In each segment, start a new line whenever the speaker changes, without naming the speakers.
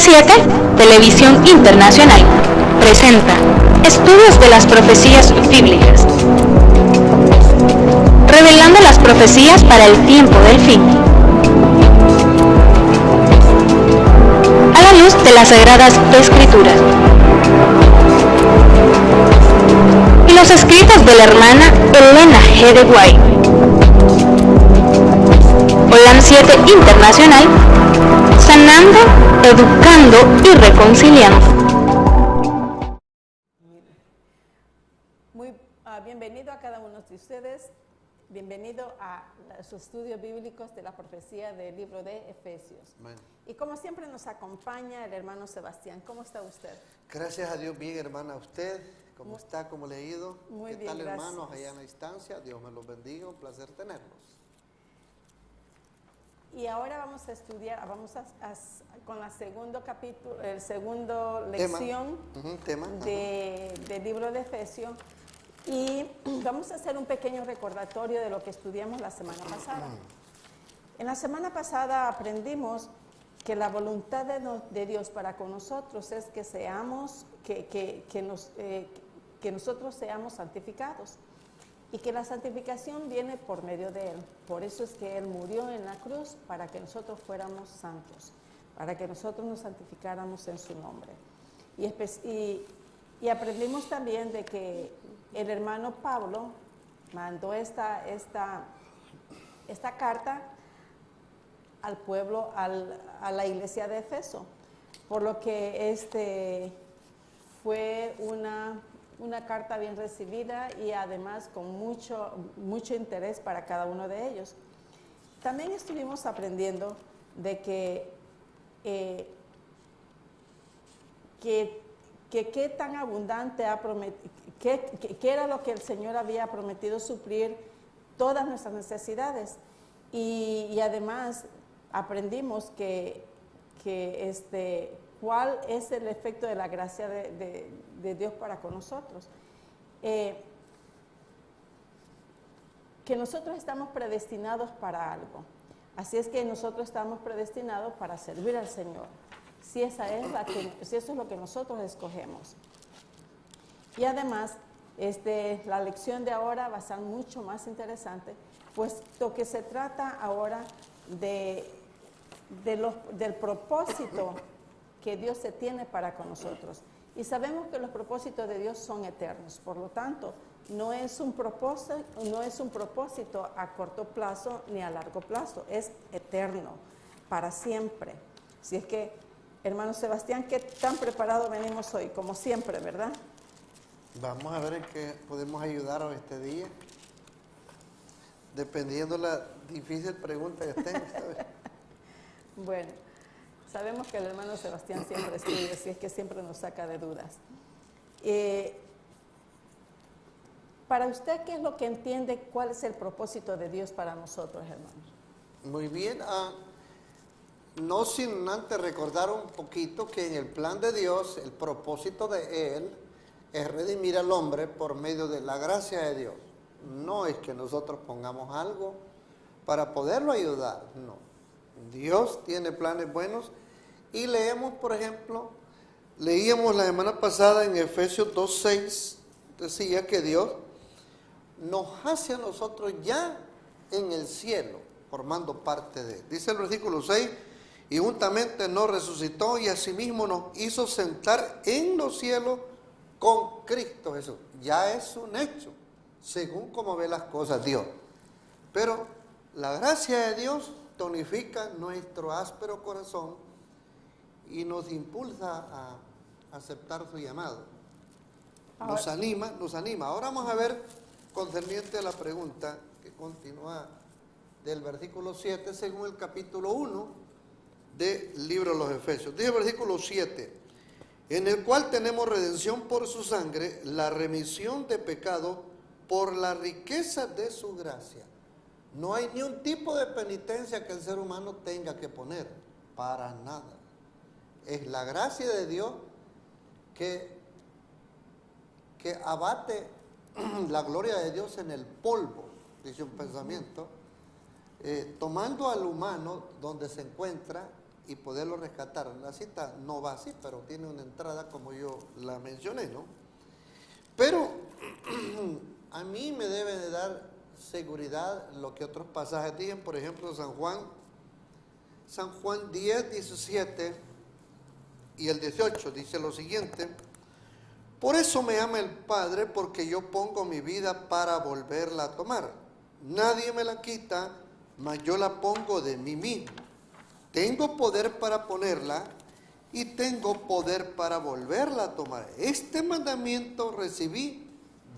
7, Televisión Internacional, presenta Estudios de las Profecías Bíblicas, revelando las profecías para el tiempo del fin, a la luz de las Sagradas Escrituras y los escritos de la hermana Elena G. de White. Holan 7 Internacional, sanando, educando y reconciliando.
Bienvenido a cada uno de ustedes, bienvenido a los estudios bíblicos de la profecía del libro de Efesios.
Amén.
Y como siempre nos acompaña el hermano Sebastián. ¿Cómo está usted?
Gracias a Dios, bien hermana. ¿Usted cómo está? ¿Cómo le ha ido?
Muy
¿Qué
bien,
tal
gracias.
hermanos allá en la distancia? Dios me los bendiga, un placer tenerlos.
Y ahora vamos a estudiar, con la segundo capítulo, el segundo lección del libro de Efesios. Y vamos a hacer un pequeño recordatorio de lo que estudiamos la semana pasada. En la semana pasada aprendimos que la voluntad de Dios para con nosotros es que nosotros seamos santificados y que la santificación viene por medio de Él. Por eso es que Él murió en la cruz para que nosotros fuéramos santos, para que nosotros nos santificáramos en su nombre. Y aprendimos también de que el hermano Pablo mandó esta carta al pueblo, a la iglesia de Efeso, por lo que fue una carta bien recibida y además con mucho interés para cada uno de ellos. También estuvimos aprendiendo de qué tan abundante qué era lo que el Señor había prometido suplir todas nuestras necesidades. Y además aprendimos cuál es el efecto de la gracia de Dios para con nosotros. Que nosotros estamos predestinados para algo. Así es que nosotros estamos predestinados para servir al Señor. Si eso es lo que nosotros escogemos. Y además, la lección de ahora va a ser mucho más interesante, puesto que se trata ahora del propósito que Dios se tiene para con nosotros. Y sabemos que los propósitos de Dios son eternos, por lo tanto, no es un propósito a corto plazo ni a largo plazo, es eterno, para siempre. Si es que, hermano Sebastián, ¿qué tan preparado venimos hoy? Como siempre, ¿verdad?
Vamos a ver en qué podemos ayudaros este día, dependiendo la difícil pregunta que tenga, ¿sabes?
Bueno, sabemos que el hermano Sebastián siempre estudia, así es que siempre nos saca de dudas. Para usted, ¿qué es lo que entiende? ¿Cuál es el propósito de Dios para nosotros, hermanos?
Muy bien, no sin antes recordar un poquito que en el plan de Dios, el propósito de Él es redimir al hombre por medio de la gracia de Dios. No es que nosotros pongamos algo para poderlo ayudar, no. Dios tiene planes buenos y leíamos la semana pasada en Efesios 2:6, decía que Dios nos hace a nosotros ya en el cielo, formando parte de Él. Dice el versículo 6, y juntamente nos resucitó y asimismo nos hizo sentar en los cielos con Cristo Jesús. Ya es un hecho, según como ve las cosas Dios. Pero la gracia de Dios tonifica nuestro áspero corazón y nos impulsa a aceptar su llamado. Nos anima. Ahora vamos a ver concerniente a la pregunta que continúa del versículo 7, según el capítulo 1 del libro de los Efesios. Dice el versículo 7, en el cual tenemos redención por su sangre, la remisión de pecado por la riqueza de su gracia. No hay ni un tipo de penitencia que el ser humano tenga que poner, para nada. Es la gracia de Dios que abate la gloria de Dios en el polvo, dice un pensamiento, tomando al humano donde se encuentra y poderlo rescatar. La cita no va así, pero tiene una entrada como yo la mencioné, ¿no? Pero a mí me debe de dar seguridad lo que otros pasajes digan. Por ejemplo, San Juan 10, 17 y el 18 dice lo siguiente: por eso me ama el Padre, porque yo pongo mi vida para volverla a tomar. Nadie me la quita, mas yo la pongo de mí mismo. Tengo poder para ponerla y tengo poder para volverla a tomar. Este mandamiento recibí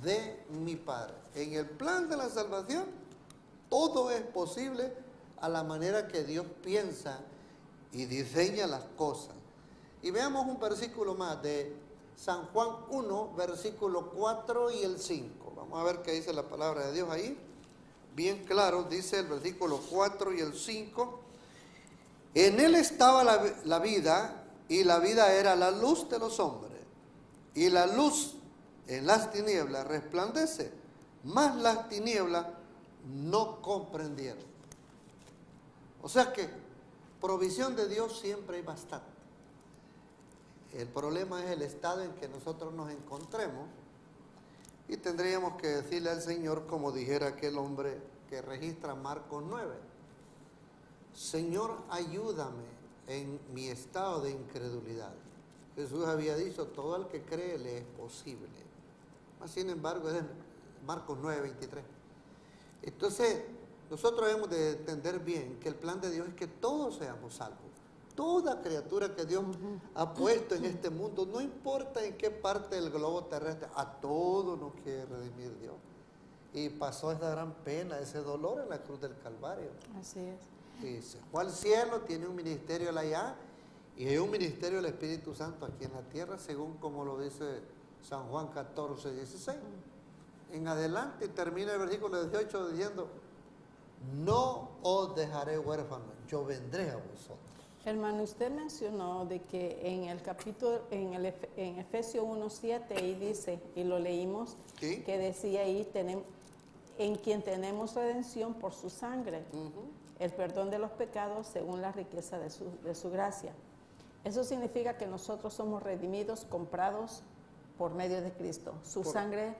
de mi Padre. En el plan de la salvación, todo es posible a la manera que Dios piensa y diseña las cosas. Y veamos un versículo más de San Juan 1, versículo 4 y el 5. Vamos a ver qué dice la palabra de Dios ahí. Bien claro, dice el versículo 4 y el 5. En él estaba la vida, y la vida era la luz de los hombres. Y la luz en las tinieblas resplandece, mas las tinieblas no comprendieron. O sea que provisión de Dios siempre hay bastante. El problema es el estado en que nosotros nos encontremos, y tendríamos que decirle al Señor, como dijera aquel hombre que registra Marcos 9: Señor, ayúdame en mi estado de incredulidad. Jesús había dicho, todo el que cree le es posible. Sin embargo, es Marcos 9, 23. Entonces, nosotros debemos de entender bien que el plan de Dios es que todos seamos salvos. Toda criatura que Dios ha puesto en este mundo, no importa en qué parte del globo terrestre, a todos nos quiere redimir Dios. Y pasó esa gran pena, ese dolor en la cruz del Calvario.
Así es.
Y se fue al cielo, tiene un ministerio allá, y hay un ministerio del Espíritu Santo aquí en la tierra, según como lo dice San Juan 14, 16. En adelante termina el versículo 18 diciendo: no os dejaré huérfanos, yo vendré a vosotros.
Hermano, usted mencionó de que en el capítulo, en Efesios 1:7, ahí dice, y lo leímos,
¿sí?
Que decía ahí, en quien tenemos redención por su sangre, el perdón de los pecados según la riqueza de su gracia. Eso significa que nosotros somos redimidos, comprados por medio de Cristo. Su sangre,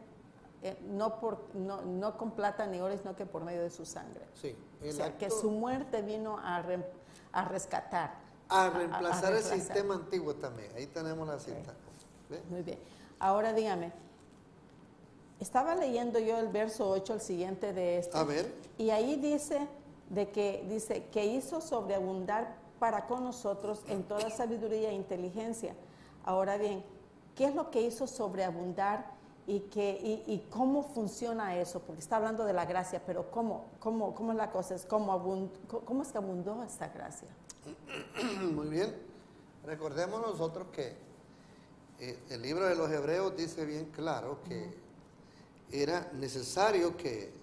no con plata ni oro, sino que por medio de su sangre.
Sí,
o sea, que su muerte vino a rescatar.
A reemplazar el sistema antiguo también. Ahí tenemos la cita.
Okay. Muy bien. Ahora dígame, estaba leyendo yo el verso 8, el siguiente de este.
A ver.
Y ahí dice que hizo sobreabundar para con nosotros en toda sabiduría e inteligencia. Ahora bien, ¿qué es lo que hizo sobreabundar y cómo funciona eso? Porque está hablando de la gracia, pero ¿cómo es la cosa? ¿Cómo es que abundó esta gracia?
Muy bien. Recordemos nosotros que el libro de los Hebreos dice bien claro que era necesario que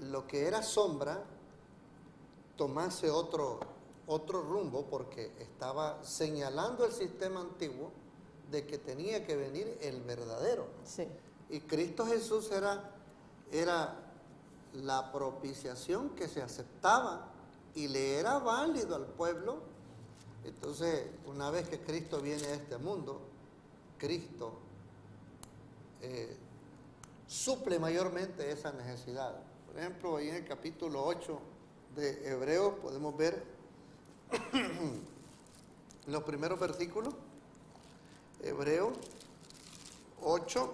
lo que era sombra tomase otro rumbo, porque estaba señalando el sistema antiguo de que tenía que venir el verdadero.
Sí.
Y Cristo Jesús era la propiciación que se aceptaba y le era válido al pueblo. Entonces, una vez que Cristo viene a este mundo, Cristo suple mayormente esa necesidad. Por ejemplo, ahí en el capítulo 8 de Hebreos podemos ver los primeros versículos. Hebreos 8,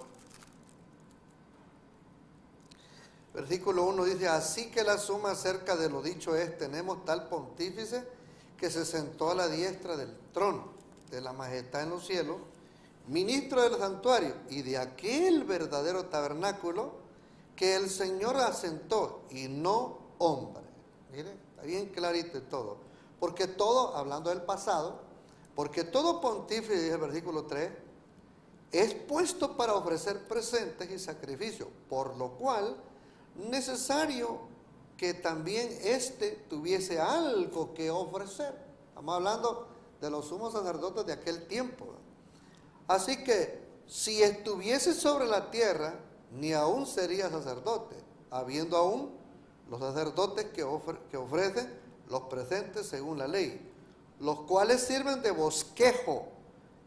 versículo 1 dice: así que la suma acerca de lo dicho es, tenemos tal pontífice que se sentó a la diestra del trono de la majestad en los cielos, ministro del santuario y de aquel verdadero tabernáculo que el Señor asentó y no hombre. Mire, está bien clarito y todo. Porque todo, hablando del pasado, porque todo pontífice, dice el versículo 3, es puesto para ofrecer presentes y sacrificios, por lo cual necesario que también éste tuviese algo que ofrecer. Estamos hablando de los sumos sacerdotes de aquel tiempo. Así que si estuviese sobre la tierra, ni aún sería sacerdote, habiendo aún los sacerdotes que ofrecen los presentes según la ley, los cuales sirven de bosquejo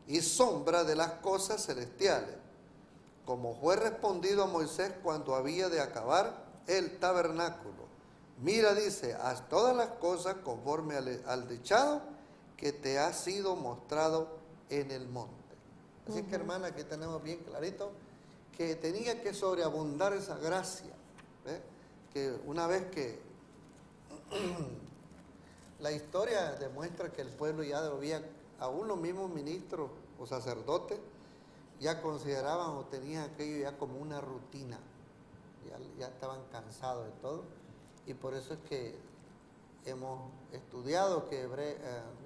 y sombra de las cosas celestiales, como fue respondido a Moisés cuando había de acabar el tabernáculo. Mira, dice, haz todas las cosas conforme al dechado que te ha sido mostrado en el monte. Así que, hermana, aquí tenemos bien clarito que tenía que sobreabundar esa gracia, ¿ve? Que una vez que la historia demuestra que el pueblo ya debía, aún los mismos ministros o sacerdotes, ya consideraban o tenían aquello ya como una rutina, ya estaban cansados de todo, y por eso es que hemos estudiado que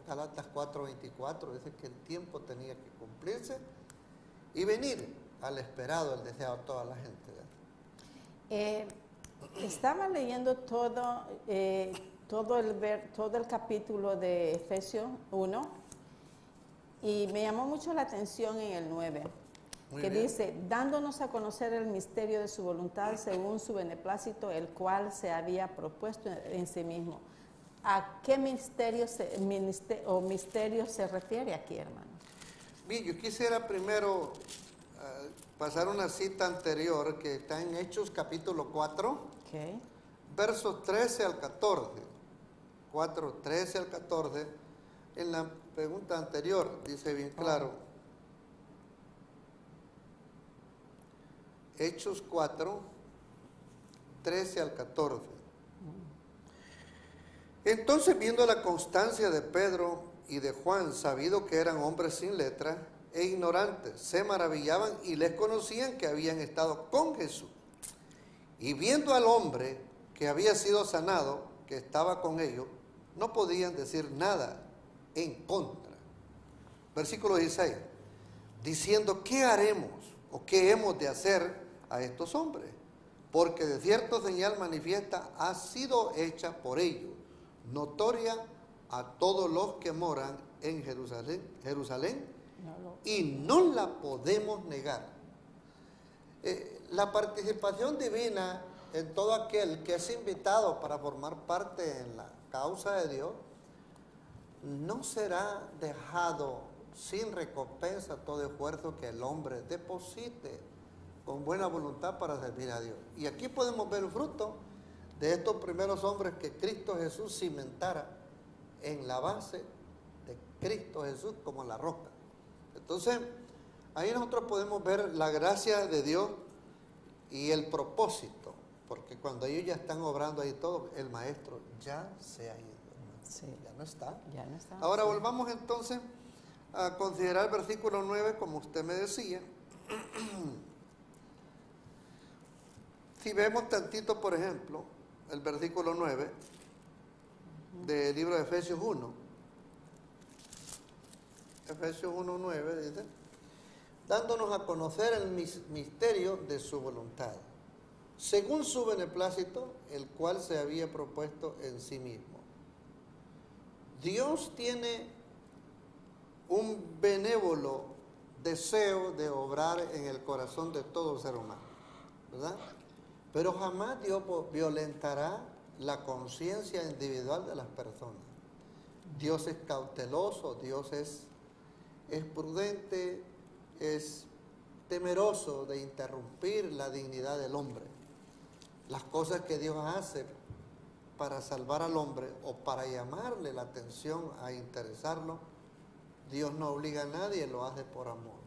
Galatas 4:24 dice que el tiempo tenía que cumplirse y venir al esperado, el deseado de toda la gente.
Estaba leyendo todo el capítulo de Efesios 1 y me llamó mucho la atención en el 9.
Muy
que
bien.
dice, dándonos a conocer el misterio de su voluntad según su beneplácito, el cual se había propuesto en sí mismo. ¿A qué misterio se refiere aquí, hermano?
Bien, yo quisiera primero pasar una cita anterior que está en Hechos capítulo 4,
Okay.
versos 13 al 14. 4, 13 al 14. En la pregunta anterior dice bien claro. Hechos 4, 13 al 14. Entonces, viendo la constancia de Pedro y de Juan, sabido que eran hombres sin letra e ignorantes, se maravillaban y les conocían que habían estado con Jesús. Y viendo al hombre que había sido sanado, que estaba con ellos, no podían decir nada en contra. Versículo 16, diciendo, ¿qué haremos o qué hemos de hacer a estos hombres? Porque de cierto señal manifiesta ha sido hecha por ellos, notoria a todos los que moran en Jerusalén, y no la podemos negar. La participación divina en todo aquel que es invitado para formar parte en la causa de Dios, no será dejado sin recompensa todo esfuerzo que el hombre deposite con buena voluntad para servir a Dios. Y aquí podemos ver el fruto de estos primeros hombres que Cristo Jesús cimentara en la base de Cristo Jesús como la roca. Entonces, ahí nosotros podemos ver la gracia de Dios y el propósito, porque cuando ellos ya están obrando ahí todo, el maestro ya se ha ido.
Sí.
Ya no está.
Ya no está.
Ahora volvamos entonces a considerar el versículo 9, como usted me decía. Si vemos tantito, por ejemplo, el versículo 9 del libro de Efesios 1. Efesios 1:9 dice, dándonos a conocer el misterio de su voluntad, según su beneplácito, el cual se había propuesto en sí mismo. Dios tiene un benévolo deseo de obrar en el corazón de todo ser humano, ¿verdad? Pero jamás Dios violentará la conciencia individual de las personas. Dios es cauteloso, Dios es prudente, es temeroso de interrumpir la dignidad del hombre. Las cosas que Dios hace para salvar al hombre o para llamarle la atención, a interesarlo, Dios no obliga a nadie, lo hace por amor.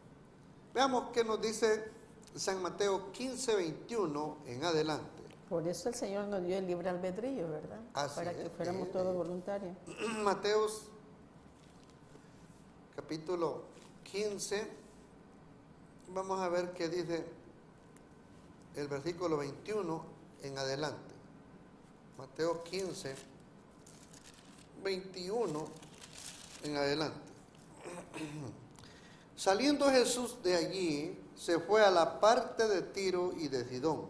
Veamos qué nos dice San Mateo 15:21 en adelante.
Por eso el Señor nos dio el libre albedrío, ¿verdad?
Así
para que fuéramos todos voluntarios.
Mateos capítulo 15, vamos a ver qué dice el versículo 21 en adelante. Mateo 15, 21 en adelante. Saliendo Jesús de allí, se fue a la parte de Tiro y de Sidón.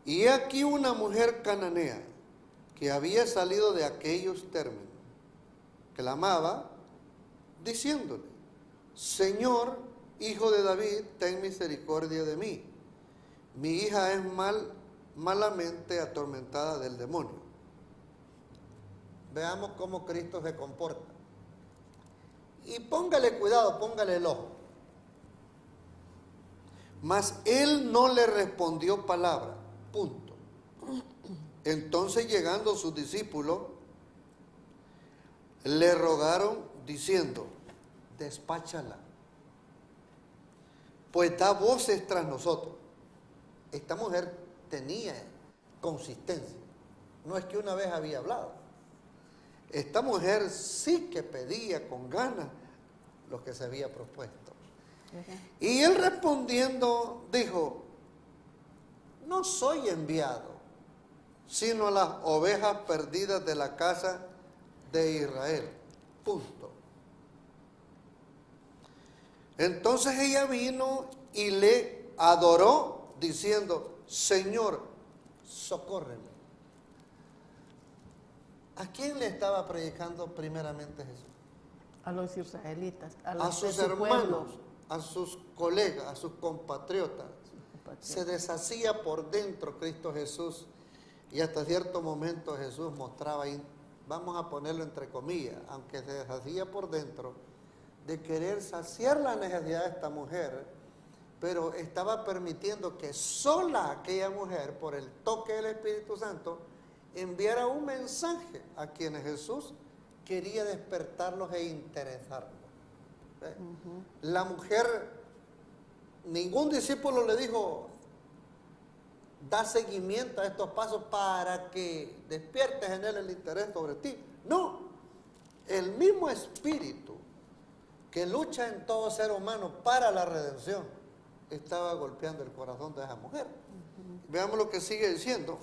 Y he aquí una mujer cananea que había salido de aquellos términos, clamaba diciéndole, Señor, Hijo de David, ten misericordia de mí. Mi hija es malamente atormentada del demonio. veamos cómo Cristo se comporta. Y póngale cuidado, póngale el ojo. Mas él no le respondió palabra, punto. Entonces, llegando sus discípulos, le rogaron diciendo: despáchala, pues da voces tras nosotros. Esta mujer tenía consistencia. No es que una vez había hablado. Esta mujer sí que pedía con ganas lo que se había propuesto. Y él respondiendo dijo: no soy enviado, sino a las ovejas perdidas de la casa de Israel. Punto. Entonces ella vino y le adoró diciendo: Señor, socórreme. ¿A quién le estaba predicando primeramente Jesús?
A los israelitas,
A sus hermanos, a sus colegas, a sus compatriotas. Se deshacía por dentro Cristo Jesús, y hasta cierto momento Jesús mostraba ahí, vamos a ponerlo entre comillas, aunque se deshacía por dentro, de querer saciar la necesidad de esta mujer, pero estaba permitiendo que sola aquella mujer, por el toque del Espíritu Santo, enviara un mensaje a quienes Jesús quería despertarlos e interesarlos. La mujer, ningún discípulo le dijo: da seguimiento a estos pasos para que despiertes en él el interés sobre ti. No, el mismo Espíritu que lucha en todo ser humano para la redención estaba golpeando el corazón de esa mujer. Veamos lo que sigue diciendo.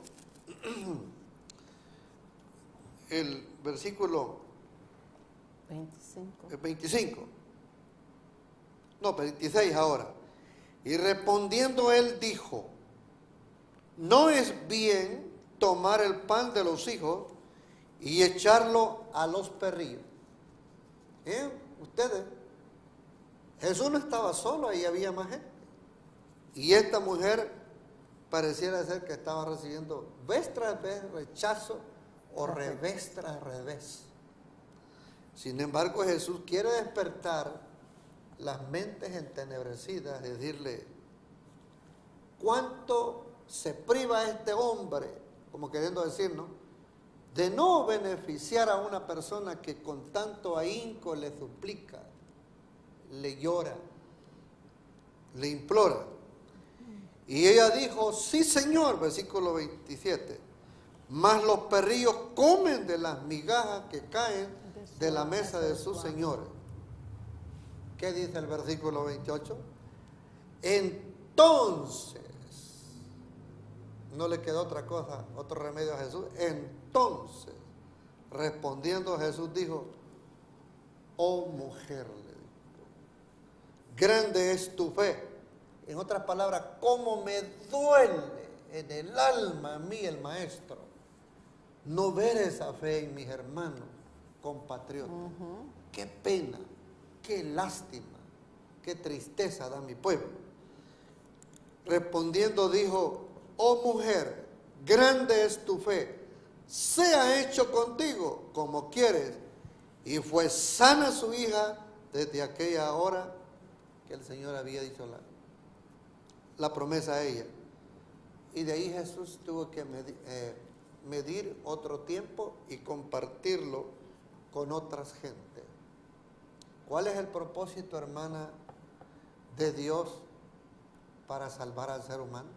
El versículo 25. No, 26 ahora. Y respondiendo él dijo: no es bien tomar el pan de los hijos y echarlo a los perrillos. Ustedes, Jesús no estaba solo, ahí había más gente. Y esta mujer pareciera ser que estaba recibiendo vez tras vez rechazo o revés tras revés. Sin embargo, Jesús quiere despertar las mentes entenebrecidas, decirle: ¿cuánto se priva este hombre, como queriendo decir, ¿no?, de no beneficiar a una persona que con tanto ahínco le suplica, le llora, le implora? Y ella dijo: sí, Señor, versículo 27, mas los perrillos comen de las migajas que caen de la mesa de sus señores. ¿Qué dice el versículo 28? Entonces, no le quedó otra cosa, otro remedio a Jesús. Entonces, respondiendo Jesús dijo: oh mujer, le dijo, grande es tu fe. En otras palabras, cómo me duele en el alma a mí, el maestro, no ver esa fe en mis hermanos compatriotas. Qué pena, qué lástima, qué tristeza da mi pueblo. Respondiendo dijo: oh mujer, grande es tu fe, sea hecho contigo como quieres. Y fue sana su hija desde aquella hora que el Señor había dicho la promesa a ella. Y de ahí Jesús tuvo que medir otro tiempo y compartirlo con otras gentes. ¿Cuál es el propósito, hermana, de Dios para salvar al ser humano?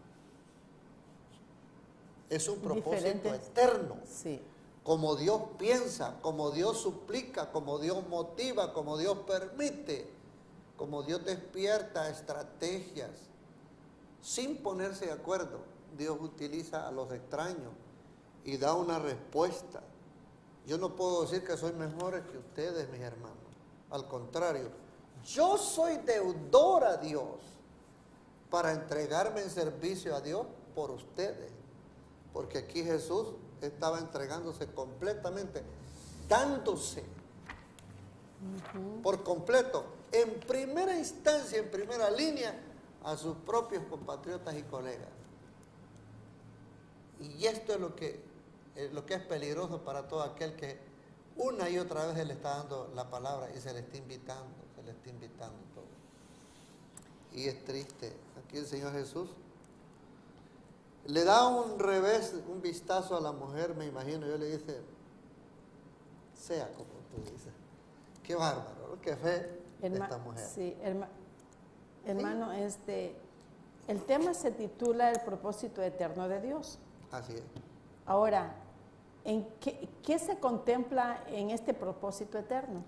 Es un propósito eterno.
Sí.
Como Dios piensa, como Dios suplica, como Dios motiva, como Dios permite, como Dios despierta estrategias. Sin ponerse de acuerdo, Dios utiliza a los extraños y da una respuesta. Yo no puedo decir que soy mejor que ustedes, mis hermanos. Al contrario, yo soy deudor a Dios para entregarme en servicio a Dios por ustedes. Porque aquí Jesús estaba entregándose completamente, dándose por completo, en primera instancia, en primera línea, a sus propios compatriotas y colegas. Y esto es lo que es peligroso para todo aquel que Una y otra vez Él está dando la palabra y se le está invitando todo. Y es triste. Aquí el Señor Jesús le da un revés, un vistazo a la mujer, me imagino. Yo le dice, sea como tú dices. Qué bárbaro, qué fe esta mujer.
Sí, hermano, el tema se titula El propósito eterno de Dios.
Así es.
Ahora, ¿qué se contempla en este propósito eterno?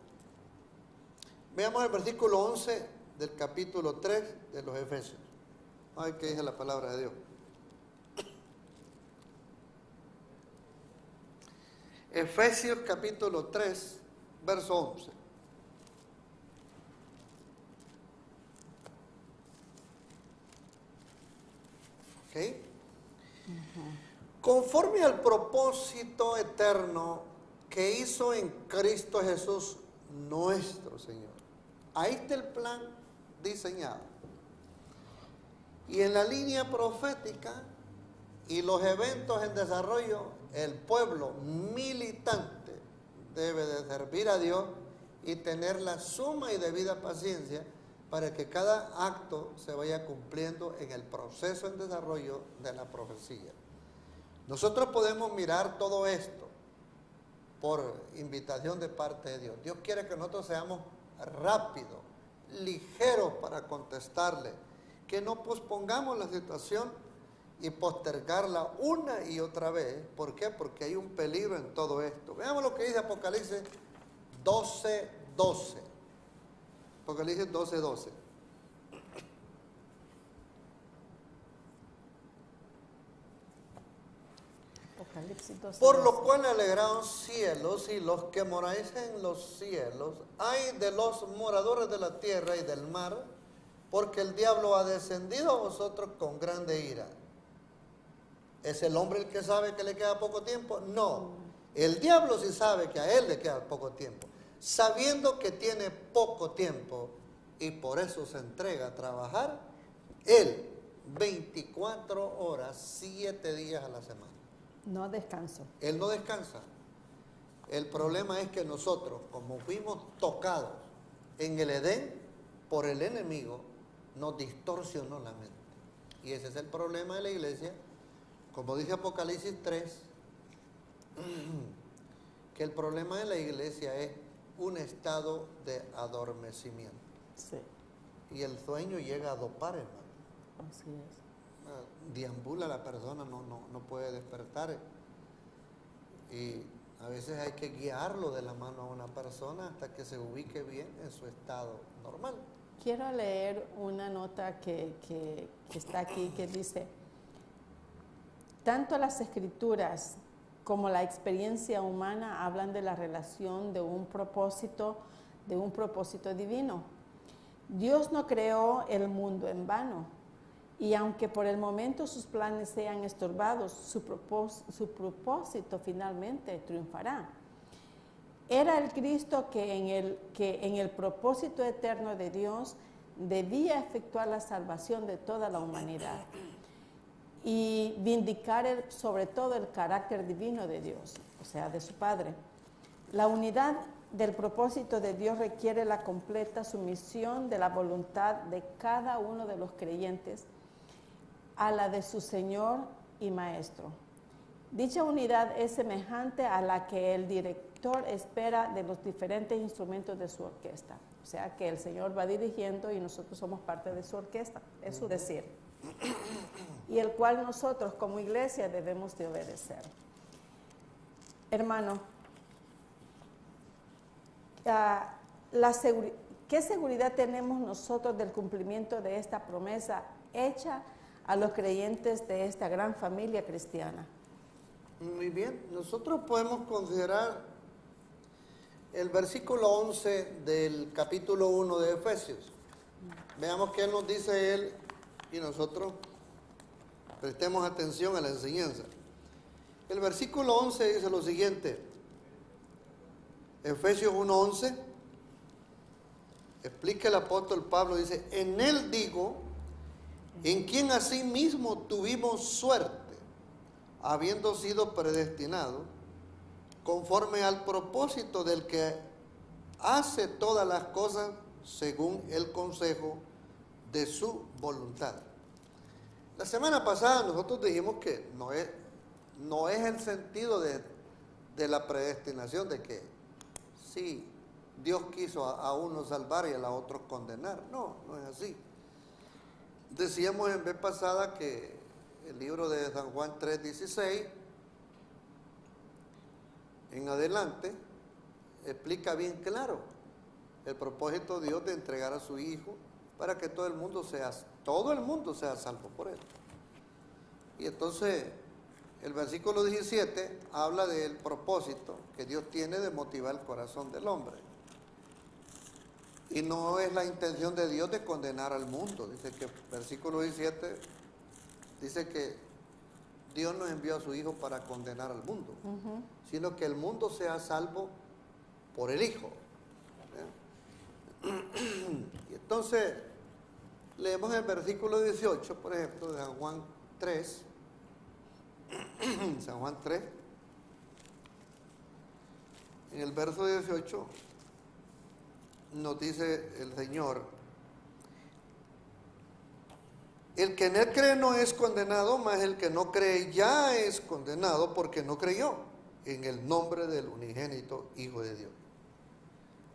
Veamos el versículo 11 del capítulo 3 de los Efesios. Ay, ¿qué dice la palabra de Dios? Efesios capítulo 3, verso 11. ¿Ok? Conforme al propósito eterno que hizo en Cristo Jesús nuestro Señor. Ahí está el plan diseñado. Y en la línea profética y los eventos en desarrollo, el pueblo militante debe de servir a Dios y tener la suma y debida paciencia para que cada acto se vaya cumpliendo en el proceso en desarrollo de la profecía. Nosotros podemos mirar todo esto por invitación de parte de Dios. Dios quiere que nosotros seamos rápidos, ligeros para contestarle, que no pospongamos la situación y postergarla una y otra vez. ¿Por qué? Porque hay un peligro en todo esto. Veamos lo que dice Apocalipsis 12:12. Apocalipsis 12:12.
Apocalipsis 12.
Por lo cual alegraos cielos y los que moráis en los cielos, ay de los moradores de la tierra y del mar, porque el diablo ha descendido a vosotros con grande ira. ¿Es el hombre el que sabe que le queda poco tiempo? No, el diablo sí sabe que a él le queda poco tiempo, sabiendo que tiene poco tiempo y por eso se entrega a trabajar él 24 horas, 7 días a la semana.
No descanso.
Él no descansa. El problema es que nosotros, como fuimos tocados en el Edén por el enemigo, nos distorsionó la mente. Y ese es el problema de la iglesia. Como dice Apocalipsis 3, que el problema de la iglesia es un estado de adormecimiento.
Sí.
Y el sueño llega a dopar, hermano.
Así es.
Deambula la persona, no puede despertar. Y a veces hay que guiarlo de la mano a una persona hasta que se ubique bien en su estado normal.
Quiero leer una nota que está aquí que dice: tanto las escrituras como la experiencia humana hablan de la relación de un propósito divino. Dios no creó el mundo en vano, y aunque por el momento sus planes sean estorbados, su propósito finalmente triunfará. Era el Cristo que en el propósito eterno de Dios debía efectuar la salvación de toda la humanidad y vindicar sobre todo el carácter divino de Dios, o sea, de su Padre. La unidad del propósito de Dios requiere la completa sumisión de la voluntad de cada uno de los creyentes a la de su Señor y Maestro. Dicha unidad es semejante a la que el director espera de los diferentes instrumentos de su orquesta. O sea, que el Señor va dirigiendo y nosotros somos parte de su orquesta, es su decir. Y el cual nosotros como iglesia debemos de obedecer. Hermano, ¿qué seguridad tenemos nosotros del cumplimiento de esta promesa hecha a los creyentes de esta gran familia cristiana?
Muy bien, nosotros podemos considerar el versículo 11 del capítulo 1 de Efesios. Veamos qué nos dice él y nosotros prestemos atención a la enseñanza. El versículo 11 dice lo siguiente, Efesios 1:11, explica el apóstol Pablo, dice: en él digo, en quien asimismo tuvimos suerte, habiendo sido predestinados conforme al propósito del que hace todas las cosas según el consejo de su voluntad. La semana pasada nosotros dijimos que no es el sentido de la predestinación, de que sí, Dios quiso a uno salvar y a otros condenar. No, no es así. Decíamos en vez pasada que el libro de San Juan 3:16 en adelante explica bien claro el propósito de Dios de entregar a su Hijo para que todo el mundo sea salvo por él. Y entonces el versículo 17 habla del propósito que Dios tiene de motivar el corazón del hombre. Y no es la intención de Dios de condenar al mundo. Dice que versículo 17 dice que Dios no envió a su Hijo para condenar al mundo, sino que el mundo sea salvo por el Hijo. Y entonces leemos el versículo 18, por ejemplo, de San Juan 3. San Juan 3, en el verso 18 nos dice el Señor: el que en él cree no es condenado, mas el que no cree ya es condenado porque no creyó en el nombre del unigénito Hijo de Dios.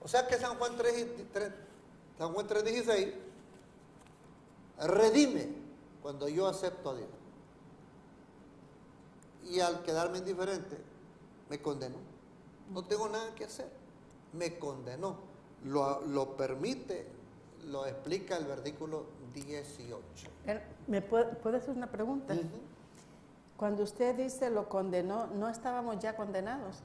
O sea que San Juan 3:16 redime cuando yo acepto a Dios. Y al quedarme indiferente, me condenó. No tengo nada que hacer. Me condenó. Lo permite, lo explica el versículo 18.
¿Me puede hacer una pregunta? Cuando usted dice lo condenó, ¿no estábamos ya condenados?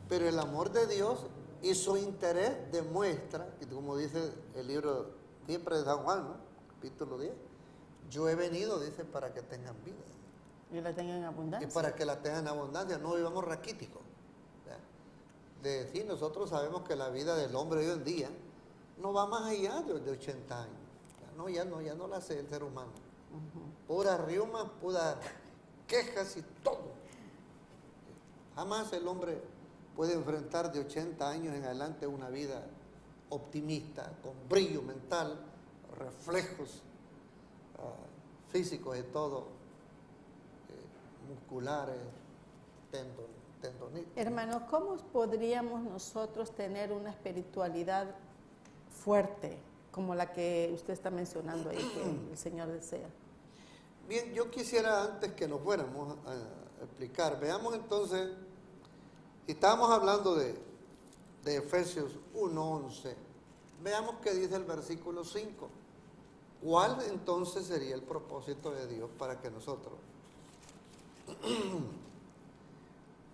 Pero el amor de Dios y su interés demuestra, que como dice el libro siempre de San Juan, ¿no? Capítulo 10, yo he venido, dice, para que tengan vida.
Y la tengan en abundancia.
Y para que la tengan en abundancia, no vivamos raquíticos. De decir, nosotros sabemos que la vida del hombre hoy en día no va más allá de 80 años. Ya no la hace el ser humano. Puras riumas, puras quejas y todo. Jamás el hombre puede enfrentar de 80 años en adelante una vida optimista, con brillo mental, reflejos físicos y todo, musculares, tendonitis.
Hermano, ¿cómo podríamos nosotros tener una espiritualidad fuerte como la que usted está mencionando ahí, que el Señor desea?
Bien, yo quisiera antes que nos fuéramos a explicar, veamos entonces, estábamos hablando de Efesios 1:11, veamos qué dice el versículo 5. ¿Cuál entonces sería el propósito de Dios para que nosotros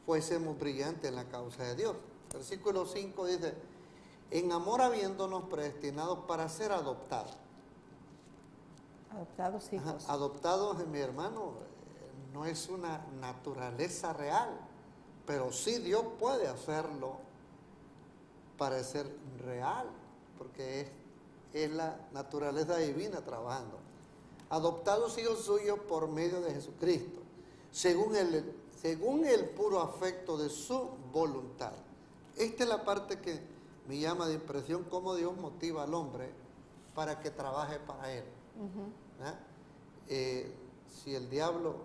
fuésemos brillantes en la causa de Dios? Versículo 5 dice: en amor habiéndonos predestinados para ser adoptados.
Adoptados hijos.
Adoptados, mi hermano, no es una naturaleza real, pero sí Dios puede hacerlo parecer real, porque es la naturaleza divina trabajando. Adoptados hijos suyos por medio de Jesucristo, según el puro afecto de su voluntad. Esta es la parte que me llama de impresión, cómo Dios motiva al hombre para que trabaje para él. Si el diablo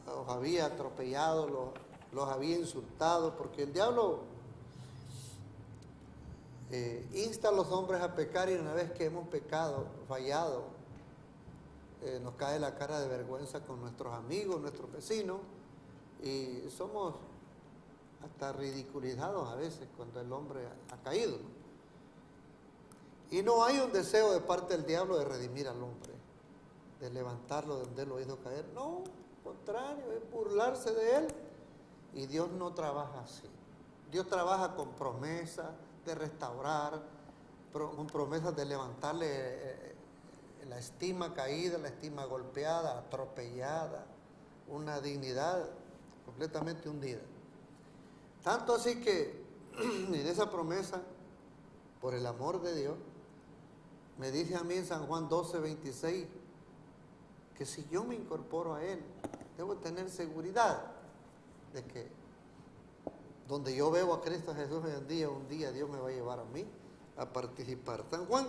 los había atropellado, los había insultado, porque el diablo insta a los hombres a pecar, y una vez que hemos pecado, fallado, nos cae la cara de vergüenza con nuestros amigos, nuestros vecinos, y somos hasta ridiculizados a veces cuando el hombre ha caído, ¿no? Y no hay un deseo de parte del diablo de redimir al hombre, de levantarlo de donde él lo hizo caer. No, al contrario, es burlarse de él. Y Dios no trabaja así. Dios trabaja con promesas de restaurar, con promesas de levantarle la estima caída, la estima golpeada, atropellada, una dignidad completamente hundida. Tanto así que en esa promesa, por el amor de Dios, me dice a mí en San Juan 12:26, que si yo me incorporo a Él, debo tener seguridad de que donde yo veo a Cristo Jesús hoy en día, un día Dios me va a llevar a mí a participar. San Juan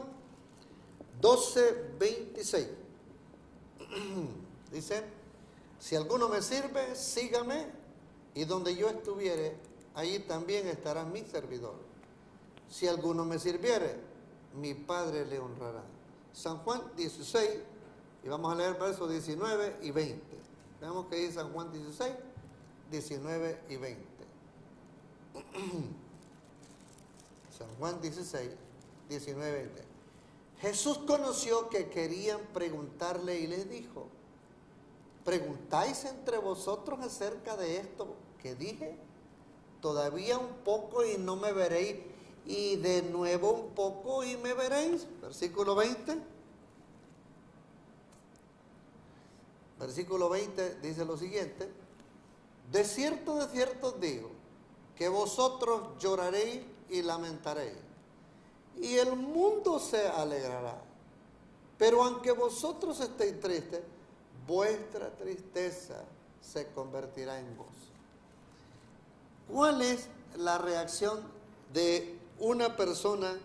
12:26 dice: si alguno me sirve, sígame, y donde yo estuviere, allí también estará mi servidor. Si alguno me sirviere, mi Padre le honrará. San Juan 16, y vamos a leer versos 19 y 20. Veamos que dice San Juan 16, 19 y 20. San Juan 16, 19 y 20. Jesús conoció que querían preguntarle y les dijo: ¿preguntáis entre vosotros acerca de esto que dije? Todavía un poco y no me veréis, y de nuevo un poco y me veréis. Versículo 20. Versículo 20 dice lo siguiente: de cierto os digo, que vosotros lloraréis y lamentaréis, y el mundo se alegrará. Pero aunque vosotros estéis tristes, vuestra tristeza se convertirá en gozo. ¿Cuál es la reacción de una persona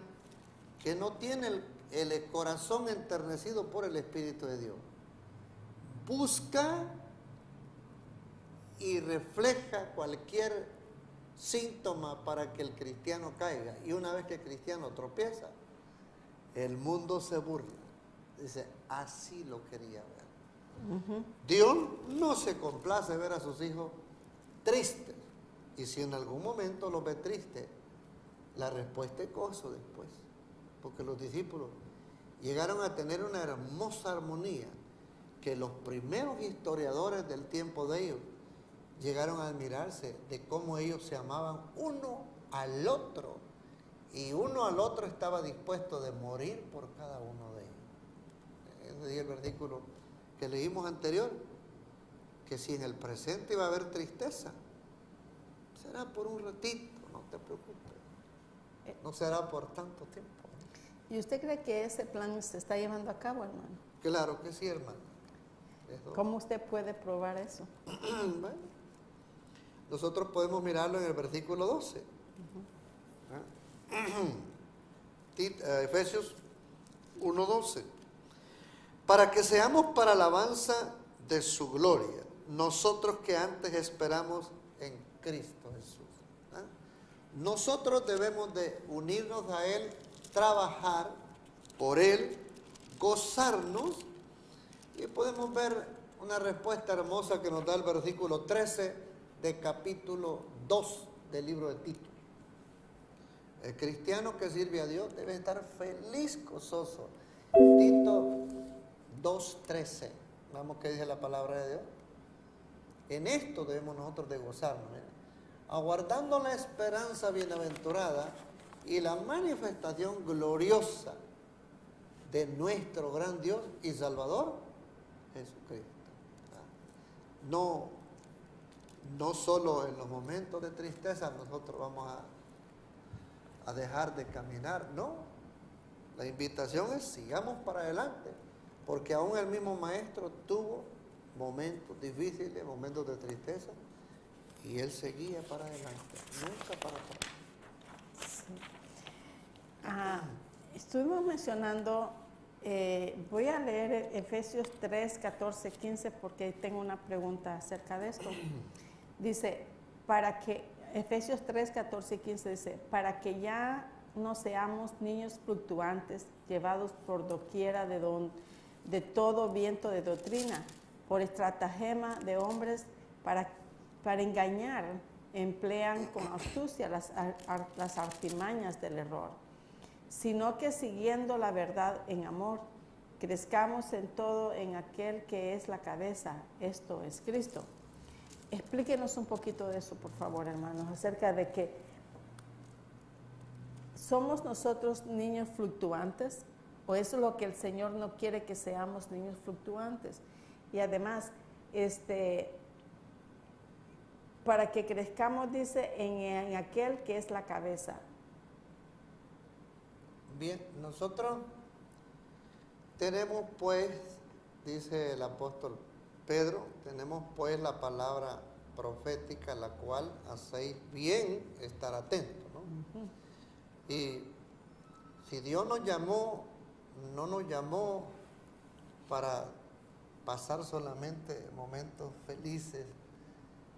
que no tiene el corazón enternecido por el Espíritu de Dios? Busca y refleja cualquier síntoma para que el cristiano caiga, y una vez que el cristiano tropieza, el mundo se burla. Dice: así lo quería ver. Dios no se complace ver a sus hijos tristes, y si en algún momento los ve tristes, la respuesta es gozo después, porque los discípulos llegaron a tener una hermosa armonía que los primeros historiadores del tiempo de ellos llegaron a admirarse de cómo ellos se amaban uno al otro, y uno al otro estaba dispuesto de morir por cada uno de ellos. Ese es el versículo que leímos anterior, que si en el presente iba a haber tristeza, será por un ratito, no te preocupes, no será por tanto tiempo.
¿Y usted cree que ese plan se está llevando a cabo, hermano?
Claro que sí, hermano.
¿Cómo usted puede probar eso?
Bueno, nosotros podemos mirarlo en el versículo 12. Efesios 1:12. Para que seamos para alabanza de su gloria, nosotros que antes esperamos en Cristo Jesús. Nosotros debemos de unirnos a Él, trabajar por Él, gozarnos, y podemos ver una respuesta hermosa que nos da el versículo 13 de capítulo 2 del libro de Tito. El cristiano que sirve a Dios debe estar feliz, gozoso. Tito 2:13. Vamos, ¿qué dice la palabra de Dios? En esto debemos nosotros de gozarnos, aguardando la esperanza bienaventurada y la manifestación gloriosa de nuestro gran Dios y Salvador Jesucristo. No solo en los momentos de tristeza nosotros vamos a dejar de caminar, no. La invitación es: sigamos para adelante, porque aún el mismo maestro tuvo momentos difíciles, momentos de tristeza, y él seguía para adelante, nunca para atrás.
Sí. Estuvimos mencionando, voy a leer Efesios 3, 14, 15, porque tengo una pregunta acerca de esto. Dice, Efesios 3, 14 y 15 dice: para que ya no seamos niños fluctuantes, llevados por doquiera de todo viento de doctrina, por estratagema de hombres para engañar, emplean con astucia las artimañas del error, sino que siguiendo la verdad en amor, crezcamos en todo en aquel que es la cabeza, esto es Cristo. Explíquenos un poquito de eso, por favor, hermanos, acerca de que ¿somos nosotros niños fluctuantes? ¿O eso es lo que el Señor no quiere, que seamos niños fluctuantes? Y además, para que crezcamos, dice, en aquel que es la cabeza.
Bien, nosotros tenemos pues, dice el apóstol Pedro, tenemos pues la palabra profética a la cual hacéis bien estar atentos, ¿no? Y si Dios nos llamó, no nos llamó para pasar solamente momentos felices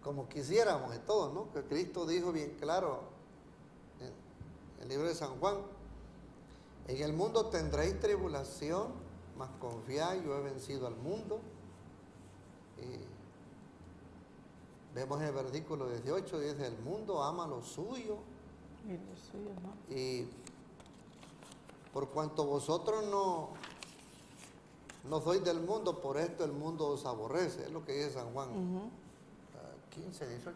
como quisiéramos de todos, ¿no? Que Cristo dijo bien claro en el libro de San Juan: en el mundo tendréis tribulación, mas confiad, yo he vencido al mundo. Y vemos en el versículo 18, dice: el mundo ama lo suyo.
Y lo suyo, ¿no?
Y por cuanto vosotros no sois del mundo, por esto el mundo os aborrece. Es lo que dice San Juan 15, 18.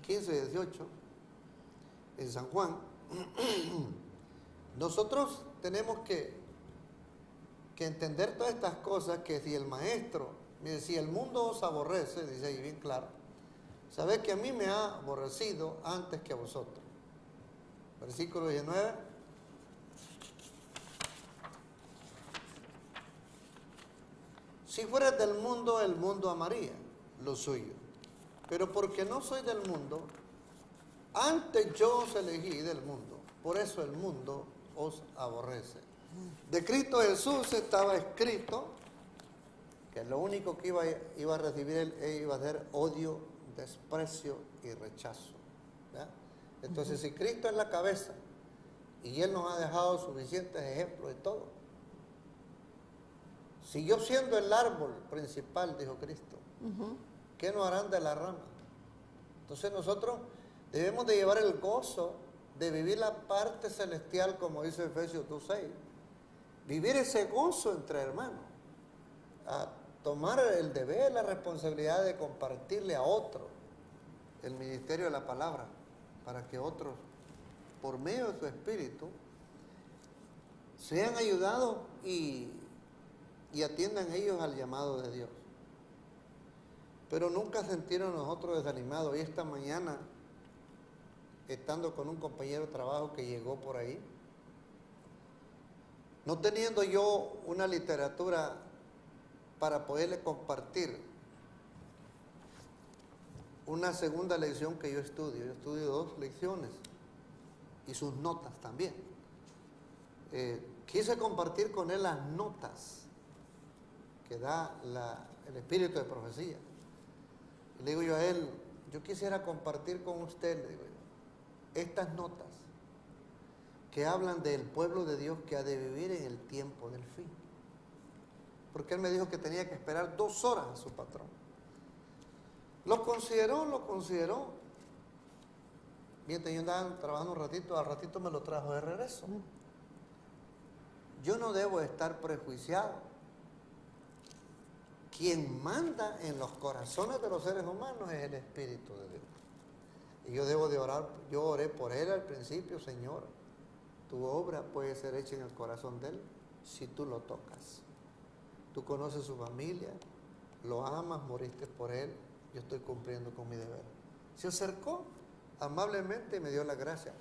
15, 18. En San Juan. Nosotros tenemos que entender todas estas cosas, que si el maestro, mire, si el mundo os aborrece, dice ahí bien claro, sabed que a mí me ha aborrecido antes que a vosotros. Versículo 19. Si fueras del mundo, el mundo amaría lo suyo. Pero porque no soy del mundo, antes yo os elegí del mundo. Por eso el mundo os aborrece. De Cristo Jesús estaba escrito que lo único que iba a recibir él iba a ser odio, desprecio y rechazo. ¿Ya? Entonces, si Cristo es la cabeza y Él nos ha dejado suficientes ejemplos de todo, siguió siendo el árbol principal, dijo Cristo, ¿qué nos harán de la rama? Entonces nosotros debemos de llevar el gozo de vivir la parte celestial, como dice Efesios 2:6. Vivir ese gozo entre hermanos. A tomar el deber, la responsabilidad de compartirle a otros el ministerio de la palabra, para que otros, por medio de su espíritu, sean ayudados y atiendan ellos al llamado de Dios. Pero nunca sintieron nosotros desanimados. Y esta mañana, estando con un compañero de trabajo que llegó por ahí, no teniendo yo una literatura para poderle compartir una segunda lección que yo estudio 2 lecciones y sus notas también. Quise compartir con él las notas que da el espíritu de profecía. Y le digo yo a él: yo quisiera compartir con usted, le digo yo, estas notas que hablan del pueblo de Dios que ha de vivir en el tiempo del fin. Porque él me dijo que tenía que esperar 2 horas a su patrón. Lo consideró. Mientras yo andaba trabajando un ratito, al ratito me lo trajo de regreso. Yo no debo estar prejuiciado. Quien manda en los corazones de los seres humanos es el Espíritu de Dios. Y yo debo de orar. Yo oré por él al principio: Señor, tu obra puede ser hecha en el corazón de él si tú lo tocas. Tú conoces su familia, lo amas, moriste por él, yo estoy cumpliendo con mi deber. Se acercó amablemente y me dio la gracia.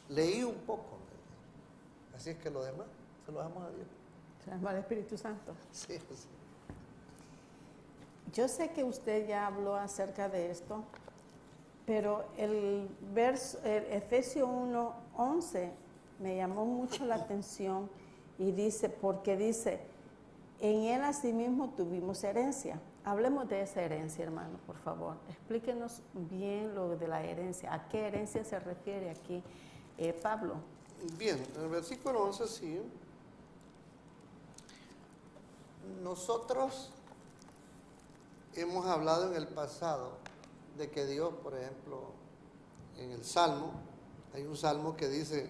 Leí un poco. Así es que lo demás se lo damos a Dios.
Se llama el Espíritu Santo.
Sí, sí.
Yo sé que usted ya habló acerca de esto, pero el Efesios 1:11 me llamó mucho la atención y dice, porque dice: en él asimismo tuvimos herencia. Hablemos de esa herencia, hermano, por favor. Explíquenos bien lo de la herencia. ¿A qué herencia se refiere aquí Pablo?
Bien, en el versículo 11 sí. Nosotros hemos hablado en el pasado de que Dios, por ejemplo, en el Salmo, hay un Salmo que dice: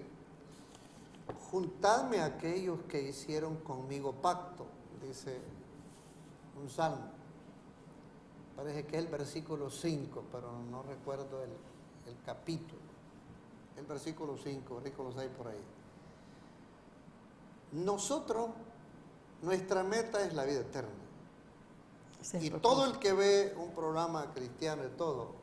juntadme a aquellos que hicieron conmigo pacto, dice un Salmo. Parece que es el versículo 5, pero no recuerdo el capítulo. El versículo 5, versículo 6 por ahí. Nosotros, nuestra meta es la vida eterna. Y todo el que ve un programa cristiano y todo,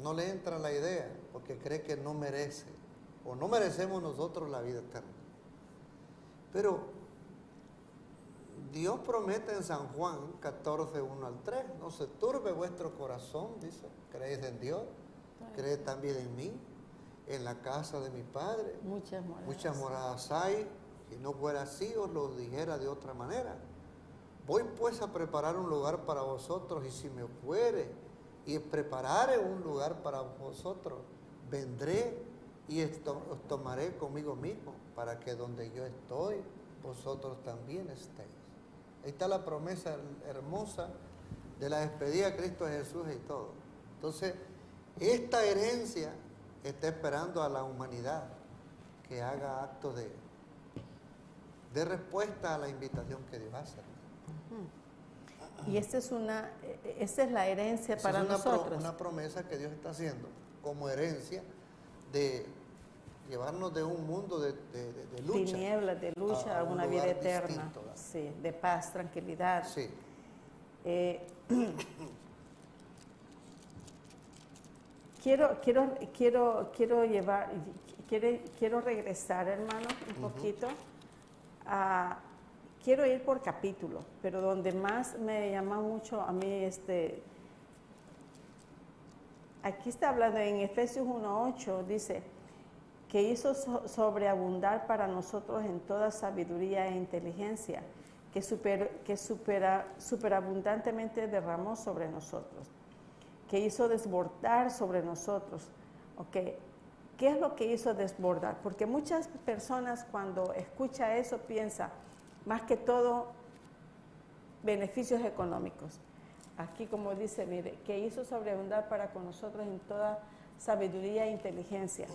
no le entra la idea porque cree que no merece, o no merecemos nosotros la vida eterna. Pero Dios promete en San Juan 14, 1 al 3, no se turbe vuestro corazón, dice, creéis en Dios, creed también en mí, en la casa de mi Padre. Muchas moradas hay, si no fuera así os lo dijera de otra manera. Voy pues a preparar un lugar para vosotros, y si me fuere y preparare un lugar para vosotros, vendré y os tomaré conmigo mismo, para que donde yo estoy, vosotros también estéis. Ahí está la promesa hermosa de la despedida de Cristo Jesús y todo. Entonces, esta herencia está esperando a la humanidad que haga acto de respuesta a la invitación que Dios hace.
Y esa es la herencia para nosotros.
Una promesa que Dios está haciendo como herencia de llevarnos de un mundo de lucha.
Tinieblas, de lucha, a una vida eterna. Sí, de paz, tranquilidad.
Sí.
Quiero regresar, hermano, un poquito. Quiero ir por capítulo, pero donde más me llama mucho a mí, aquí está hablando en Efesios 1:8, dice que hizo sobreabundar para nosotros en toda sabiduría e inteligencia, que superabundantemente derramó sobre nosotros, que hizo desbordar sobre nosotros. Okay. ¿Qué es lo que hizo desbordar? Porque muchas personas cuando escucha eso piensa, más que todo, beneficios económicos. Aquí como dice, mire, que hizo sobreabundar para con nosotros en toda sabiduría e inteligencia.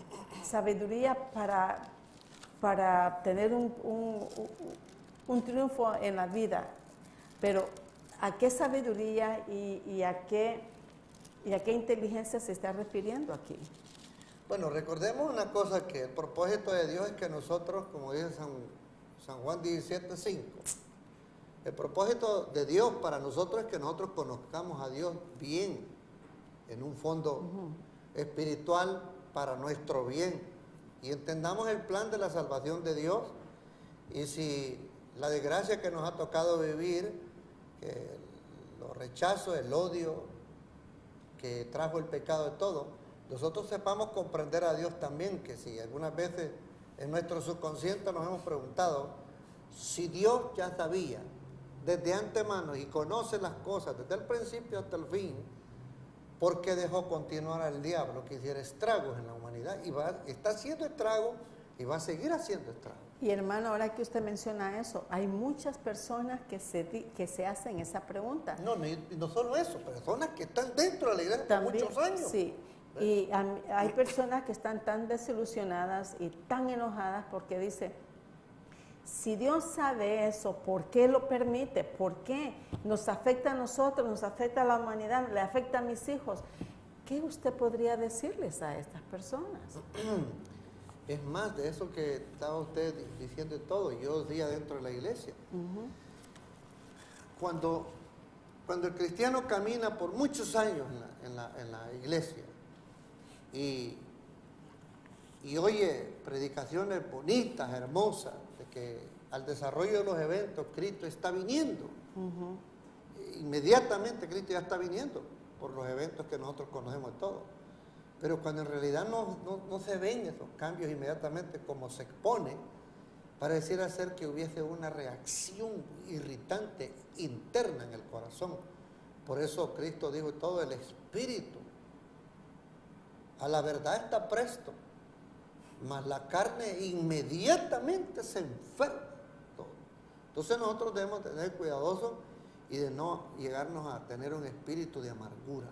Sabiduría para tener un triunfo en la vida. Pero ¿a qué sabiduría y a qué inteligencia se está refiriendo aquí?
Bueno, recordemos una cosa, que el propósito de Dios es que nosotros, como dice San Juan 17:5, el propósito de Dios para nosotros es que nosotros conozcamos a Dios bien, en un fondo espiritual, para nuestro bien, y entendamos el plan de la salvación de Dios. Y si la desgracia que nos ha tocado vivir, que los rechazos, el odio que trajo el pecado de todo, nosotros sepamos comprender a Dios también, que si algunas veces en nuestro subconsciente nos hemos preguntado, si Dios ya sabía desde antemano y conoce las cosas desde el principio hasta el fin, ¿por qué dejó continuar al diablo que hiciera estragos en la humanidad? Y está haciendo estragos y va a seguir haciendo estragos.
Y hermano, ahora que usted menciona eso, hay muchas personas que se hacen esa pregunta.
No solo eso, personas que están dentro de la iglesia también, por muchos años.
Sí, y hay personas que están tan desilusionadas y tan enojadas porque dice, si Dios sabe eso, ¿por qué lo permite? ¿Por qué? Nos afecta a nosotros, nos afecta a la humanidad, le afecta a mis hijos. ¿Qué usted podría decirles a estas personas?
Es más, de eso que estaba usted diciendo todo, yo decía dentro de la iglesia. Cuando el cristiano camina por muchos años en la iglesia y oye predicaciones bonitas, hermosas, de que al desarrollo de los eventos Cristo está viniendo. Inmediatamente Cristo ya está viniendo por los eventos que nosotros conocemos de todo. Pero cuando en realidad no se ven esos cambios inmediatamente como se expone, pareciera ser que hubiese una reacción irritante interna en el corazón. Por eso Cristo dijo todo, el espíritu a la verdad está presto, mas la carne inmediatamente se enferma. Entonces nosotros debemos tener cuidadosos y de no llegarnos a tener un espíritu de amargura.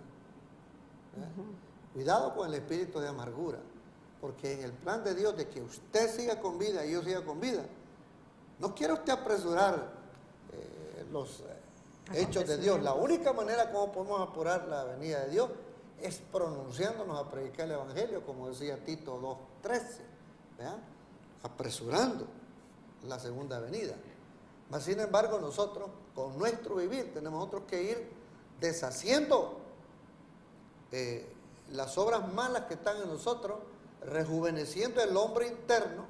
Cuidado con el espíritu de amargura, porque en el plan de Dios de que usted siga con vida y yo siga con vida, no quiere usted apresurar los hechos de Dios. La única manera como podemos apurar la venida de Dios es pronunciándonos a predicar el Evangelio, como decía Tito 2:13, apresurando la segunda venida. Mas sin embargo nosotros, con nuestro vivir, tenemos nosotros que ir deshaciendo las obras malas que están en nosotros, rejuveneciendo el hombre interno,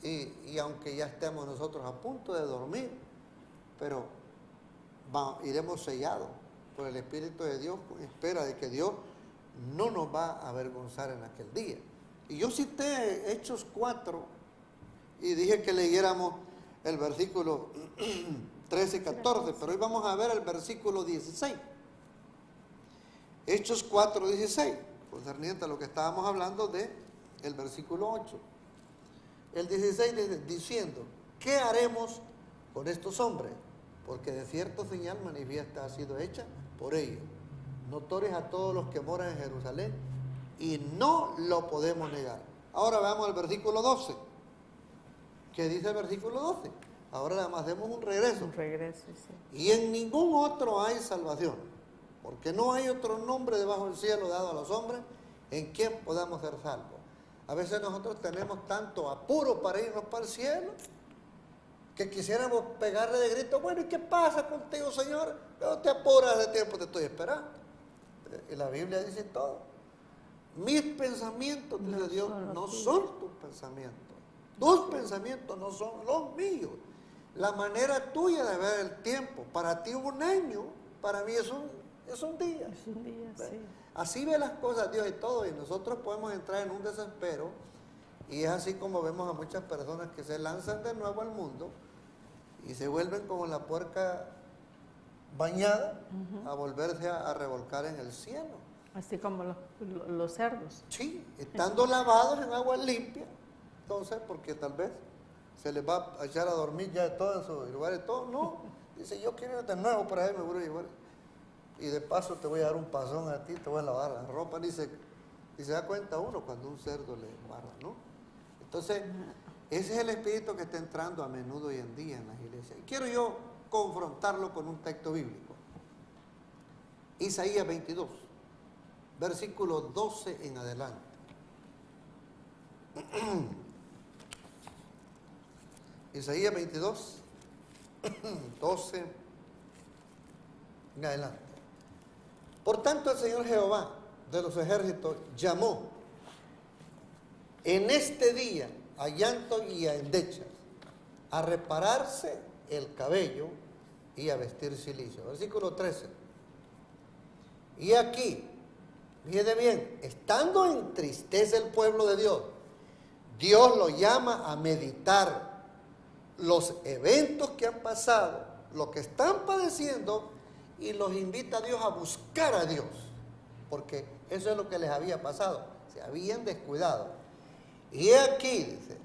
y aunque ya estemos nosotros a punto de dormir, pero iremos sellados por el Espíritu de Dios, con espera de que Dios no nos va a avergonzar en aquel día. Y yo cité Hechos 4 y dije que leyéramos el versículo 13 y 14, pero hoy vamos a ver el versículo 16. Hechos 4, 16, concerniente a lo que estábamos hablando de el versículo 8. El 16 dice, diciendo, ¿qué haremos con estos hombres? Porque de cierto señal manifiesta ha sido hecha por ellos, notorias a todos los que moran en Jerusalén, y no lo podemos negar. Ahora veamos el versículo 12. ¿Qué dice el versículo 12? Ahora nada más demos un regreso.
Un regreso, sí.
Y en ningún otro hay salvación, porque no hay otro nombre debajo del cielo dado a los hombres en quien podamos ser salvos. A veces nosotros tenemos tanto apuro para irnos para el cielo, que quisiéramos pegarle de grito, bueno, ¿y qué pasa contigo, Señor? No te apuras, de tiempo te estoy esperando. Y la Biblia dice todo. Mis pensamientos, dice Dios, no son tus pensamientos. Tus pensamientos no son los míos. La manera tuya de ver el tiempo, para ti un año, para mí es un día.
Es un día, sí.
Así ve las cosas Dios y todo, y nosotros podemos entrar en un desespero, y es así como vemos a muchas personas que se lanzan de nuevo al mundo y se vuelven como la puerca bañada a volverse a revolcar en el cielo.
Así como los cerdos.
Sí, estando lavados en agua limpia, entonces, porque tal vez se les va a echar a dormir ya de todo en su lugar y todo, no, dice, yo quiero ir de nuevo para ahí, me voy a llevar, y de paso te voy a dar un pasón a ti, te voy a lavar la ropa, y se da cuenta uno cuando un cerdo le embarra, ¿no? Entonces, ese es el espíritu que está entrando a menudo hoy en día en las iglesias. Y quiero yo confrontarlo con un texto bíblico. Isaías 22, versículo 12 en adelante. Isaías 22, 12 en adelante. Por tanto, el Señor Jehová de los ejércitos llamó en este día a llanto y a endechas, a repararse el cabello y a vestir cilicio. Versículo 13. Y aquí, fíjate bien, estando en tristeza el pueblo de Dios, Dios lo llama a meditar los eventos que han pasado, lo que están padeciendo, y los invita a Dios a buscar a Dios, porque eso es lo que les había pasado, se habían descuidado. Y aquí dice,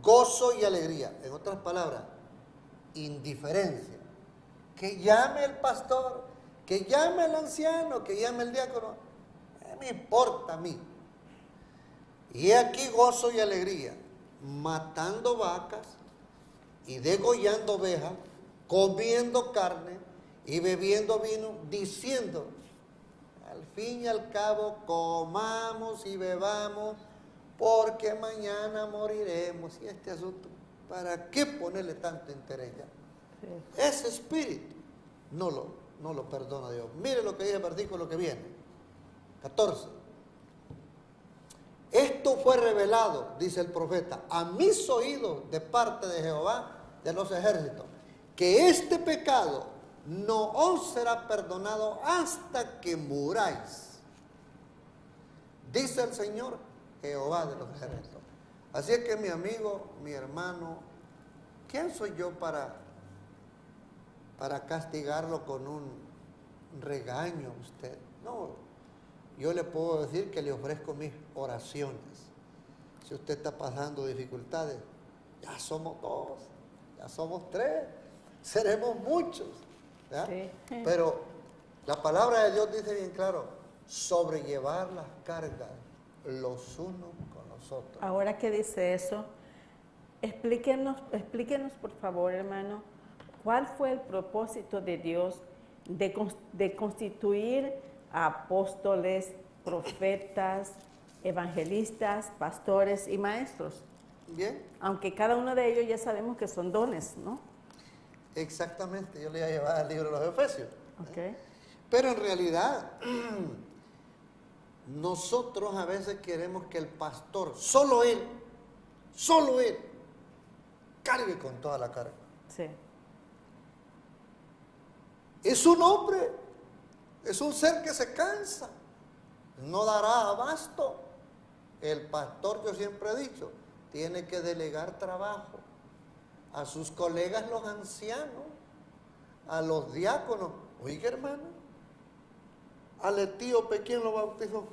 gozo y alegría, en otras palabras, indiferencia. Que llame el pastor, que llame el anciano, que llame el diácono, me importa a mí. Y aquí gozo y alegría, matando vacas y degollando ovejas, comiendo carne y bebiendo vino, diciendo, al fin y al cabo, comamos y bebamos, porque mañana moriremos. Y este asunto, ¿para qué ponerle tanto interés ya? Sí. Ese espíritu no lo perdona Dios. Mire lo que dice el versículo que viene, 14. Esto fue revelado, dice el profeta, a mis oídos de parte de Jehová de los ejércitos, que este pecado no os será perdonado hasta que muráis, dice el Señor Jehová de los ejércitos. Así es que mi amigo, mi hermano, ¿quién soy yo para castigarlo con un regaño a usted? No, yo le puedo decir que le ofrezco mis oraciones. Si usted está pasando dificultades, ya somos dos, ya somos tres, seremos muchos, ¿verdad? Sí. Pero la palabra de Dios dice bien claro, sobrellevar las cargas los unos con los otros.
Ahora que dice eso, explíquenos por favor, hermano, ¿cuál fue el propósito de Dios de constituir a apóstoles, profetas, evangelistas, pastores y maestros?
Bien.
Aunque cada uno de ellos ya sabemos que son dones, ¿no?
Exactamente, yo le iba a llevar al libro de los Efesios.
Okay.
Pero en realidad, nosotros a veces queremos que el pastor, solo él, cargue con toda la carga.
Sí.
Es un hombre, es un ser que se cansa, no dará abasto. El pastor, yo siempre he dicho, tiene que delegar trabajo a sus colegas los ancianos, a los diáconos. Oiga, hermano, al etíope, ¿quién lo bautizó?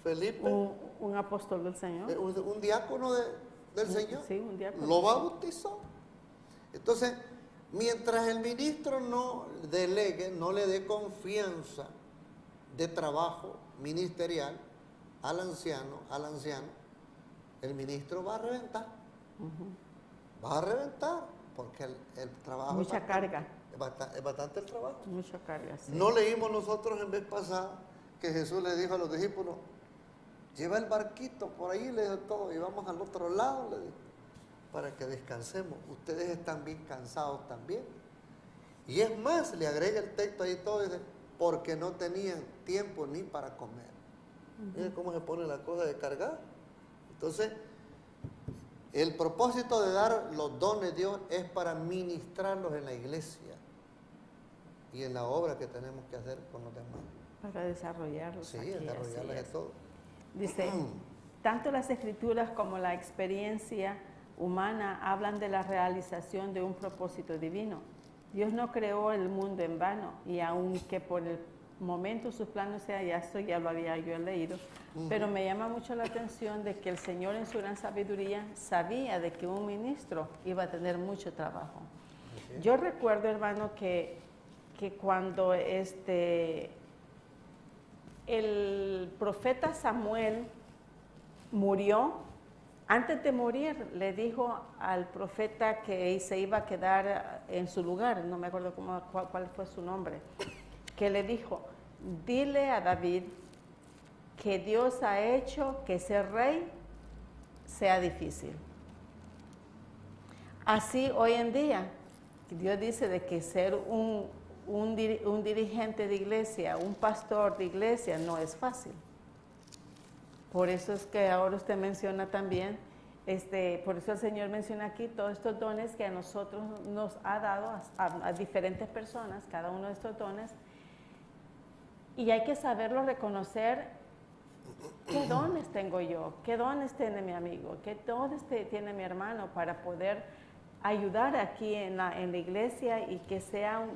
Felipe.
Un apóstol del Señor.
Un diácono del Señor.
Sí, un diácono.
Lo bautizó. Entonces, mientras el ministro no delegue, no le dé confianza de trabajo ministerial al anciano, el ministro va a reventar. Va a reventar, porque el trabajo
mucha carga.
Es bastante el trabajo.
Mucha carga, sí.
No leímos nosotros en vez pasada que Jesús le dijo a los discípulos, lleva el barquito por ahí, le dijo todo, y vamos al otro lado, le dijo, para que descansemos. Ustedes están bien cansados también. Y es más, le agrega el texto ahí todo, dice, porque no tenían tiempo ni para comer. Miren cómo se pone la cosa de cargar. Entonces, el propósito de dar los dones de Dios es para ministrarlos en la iglesia y en la obra que tenemos que hacer con los demás.
Para desarrollarlos.
Sí,
aquí,
desarrollarlos de todo.
Dice, tanto las escrituras como la experiencia humana hablan de la realización de un propósito divino. Dios no creó el mundo en vano, y aunque por el momento sus planes sean, ya lo había yo leído, pero me llama mucho la atención de que el Señor en su gran sabiduría sabía de que un ministro iba a tener mucho trabajo. Okay. Yo recuerdo, hermano, que cuando el profeta Samuel murió, antes de morir le dijo al profeta que se iba a quedar en su lugar, no me acuerdo cuál fue su nombre, que le dijo, dile a David que Dios ha hecho que ser rey sea difícil. Así hoy en día, Dios dice de que ser un dirigente de iglesia, un pastor de iglesia no es fácil. Por eso es que ahora usted menciona también, por eso el Señor menciona aquí todos estos dones que a nosotros nos ha dado a diferentes personas, cada uno de estos dones, y hay que saberlo reconocer. ¿Qué dones tengo yo? ¿Qué dones tiene mi amigo? ¿Qué dones tiene mi hermano para poder ayudar aquí en la iglesia y que sea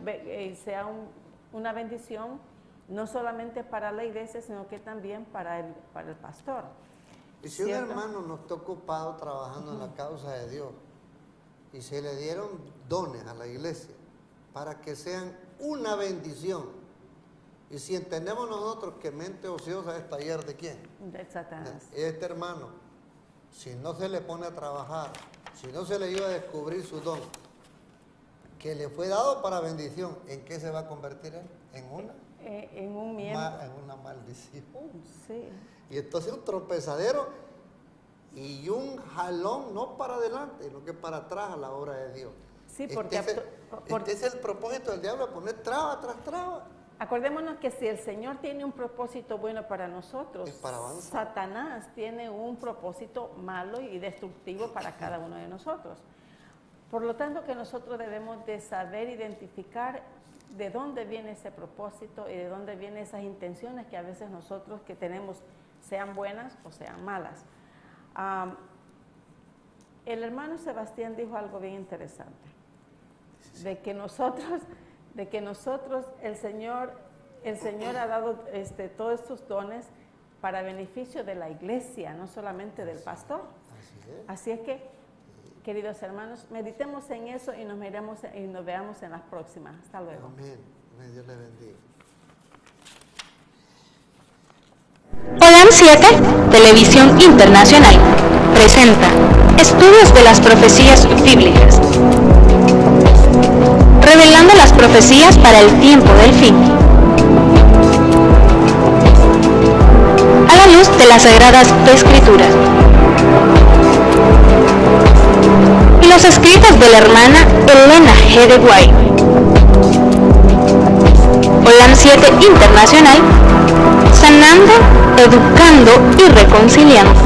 una bendición no solamente para la iglesia, sino que también para el pastor?
Y si un hermano no está ocupado trabajando en la causa de Dios y se le dieron dones a la iglesia para que sean una bendición, y si entendemos nosotros que mente ociosa es taller de quién,
de Satanás.
Este hermano, si no se le pone a trabajar, si no se le ayuda a descubrir su don que le fue dado para bendición, ¿en qué se va a convertir él? En una maldición.
Sí.
Y entonces un tropezadero y un jalón, no para adelante, sino que para atrás a la obra de Dios.
Sí, porque
este es el propósito del diablo, poner traba tras traba.
Acordémonos que si el Señor tiene un propósito bueno para nosotros,
es para avanzar.
Satanás tiene un propósito malo y destructivo para cada uno de nosotros. Por lo tanto, que nosotros debemos de saber identificar de dónde viene ese propósito y de dónde vienen esas intenciones que a veces nosotros que tenemos, sean buenas o sean malas. El hermano Sebastián dijo algo bien interesante, de que nosotros el Señor ha dado todos estos dones para beneficio de la iglesia, no solamente del pastor. Así es que, queridos hermanos, meditemos en eso y nos miremos y nos veamos en las próximas. Hasta luego.
Amén. Dios le bendiga.
OLAM 7, Televisión Internacional, presenta Estudios de las Profecías Bíblicas, revelando las profecías para el tiempo del fin, a la luz de las Sagradas Escrituras y los escritos de la hermana Elena G. de White. OLAM 7 Internacional, sanando, educando y reconciliando.